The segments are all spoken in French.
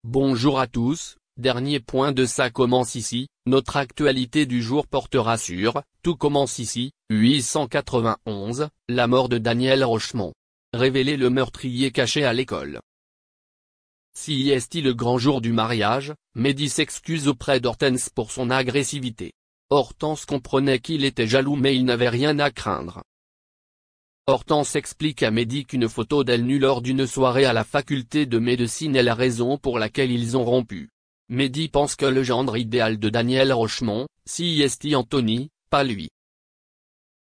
Bonjour à tous, dernier point de Ça commence ici, notre actualité du jour portera sur « Tout commence ici », 891, la mort de Daniel Rochemont. Révéler le meurtrier caché à l'école. Si est le grand jour du mariage, Mehdi s'excuse auprès d'Hortense pour son agressivité. Hortense comprenait qu'il était jaloux mais il n'avait rien à craindre. Hortense explique à Mehdi qu'une photo d'elle nue lors d'une soirée à la faculté de médecine est la raison pour laquelle ils ont rompu. Mehdi pense que le gendre idéal de Daniel Rochemont, si Anthony, pas lui.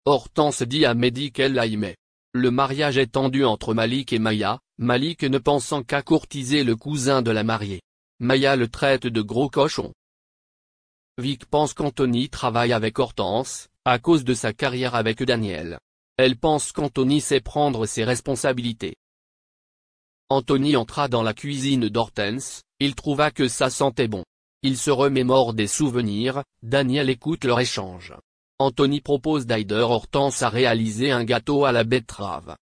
Hortense dit à Mehdi qu'elle l'aimait. Le mariage est tendu entre Malik et Maya, Malik ne pensant qu'à courtiser le cousin de la mariée. Maya le traite de gros cochon. Vic pense qu'Anthony travaille avec Hortense, à cause de sa carrière avec Daniel. Elle pense qu'Anthony sait prendre ses responsabilités. Anthony entra dans la cuisine d'Hortense, il trouva que ça sentait bon. Il se remémore des souvenirs, Daniel écoute leur échange. Anthony propose d'aider Hortense à réaliser un gâteau à la betterave.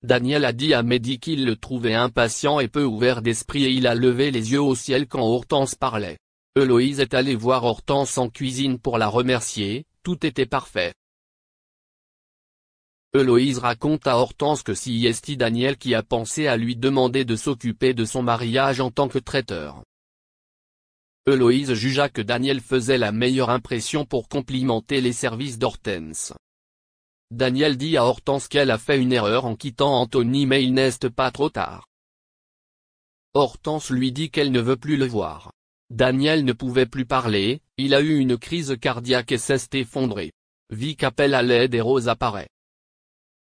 Daniel a dit à Mehdi qu'il le trouvait impatient et peu ouvert d'esprit et il a levé les yeux au ciel quand Hortense parlait. Héloïse est allée voir Hortense en cuisine pour la remercier, tout était parfait. Héloïse raconte à Hortense que c'est Daniel qui a pensé à lui demander de s'occuper de son mariage en tant que traiteur. Héloïse jugea que Daniel faisait la meilleure impression pour complimenter les services d'Hortense. Daniel dit à Hortense qu'elle a fait une erreur en quittant Anthony mais il n'est pas trop tard. Hortense lui dit qu'elle ne veut plus le voir. Daniel ne pouvait plus parler, il a eu une crise cardiaque et s'est effondré. Vic appelle à l'aide et Rose apparaît.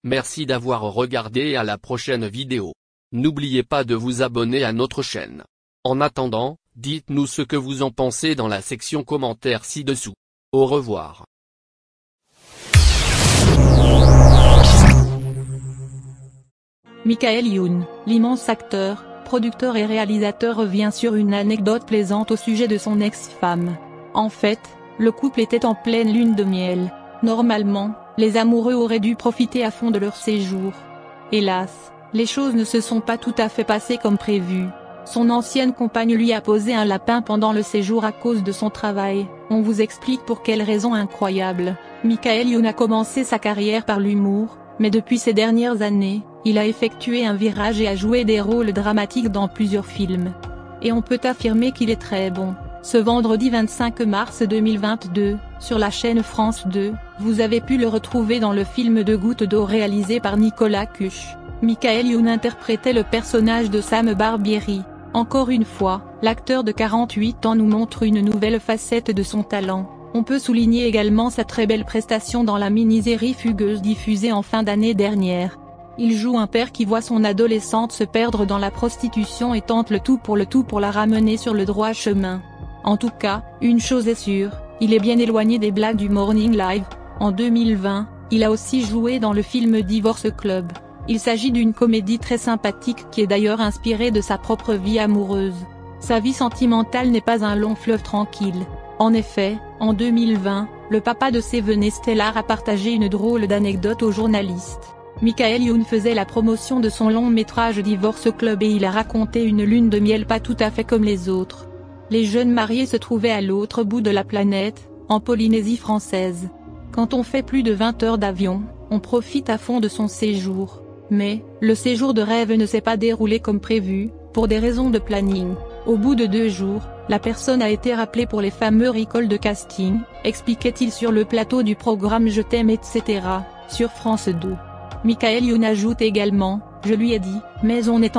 Merci d'avoir regardé et à la prochaine vidéo. N'oubliez pas de vous abonner à notre chaîne. En attendant, dites-nous ce que vous en pensez dans la section commentaires ci-dessous. Au revoir. Michael Youn, l'immense acteur, producteur et réalisateur revient sur une anecdote plaisante au sujet de son ex-femme. En fait, le couple était en pleine lune de miel. Normalement, les amoureux auraient dû profiter à fond de leur séjour. Hélas, les choses ne se sont pas tout à fait passées comme prévu. Son ancienne compagne lui a posé un lapin pendant le séjour à cause de son travail. On vous explique pour quelle raison incroyable. Michael Youn a commencé sa carrière par l'humour, mais depuis ces dernières années, il a effectué un virage et a joué des rôles dramatiques dans plusieurs films. Et on peut affirmer qu'il est très bon. Ce vendredi 25 mars 2022, sur la chaîne France 2, vous avez pu le retrouver dans le film de Gouttes d'eau réalisé par Nicolas Cuche. Michael Youn interprétait le personnage de Sam Barbieri. Encore une fois, l'acteur de 48 ans nous montre une nouvelle facette de son talent. On peut souligner également sa très belle prestation dans la mini-série Fugueuse diffusée en fin d'année dernière. Il joue un père qui voit son adolescente se perdre dans la prostitution et tente le tout pour la ramener sur le droit chemin. En tout cas, une chose est sûre, il est bien éloigné des blagues du Morning Live. En 2020, il a aussi joué dans le film Divorce Club. Il s'agit d'une comédie très sympathique qui est d'ailleurs inspirée de sa propre vie amoureuse. Sa vie sentimentale n'est pas un long fleuve tranquille. En effet, en 2020, le papa de Seven Stellar a partagé une drôle d'anecdote aux journalistes. Michael Youn faisait la promotion de son long métrage Divorce Club et il a raconté une lune de miel pas tout à fait comme les autres. Les jeunes mariés se trouvaient à l'autre bout de la planète, en Polynésie française. Quand on fait plus de 20 heures d'avion, on profite à fond de son séjour. Mais, le séjour de rêve ne s'est pas déroulé comme prévu, pour des raisons de planning. Au bout de 2 jours, la personne a été rappelée pour les fameux recalls de casting, expliquait-il sur le plateau du programme Je t'aime etc., sur France 2. Michael Youn ajoute également, je lui ai dit, mais on est en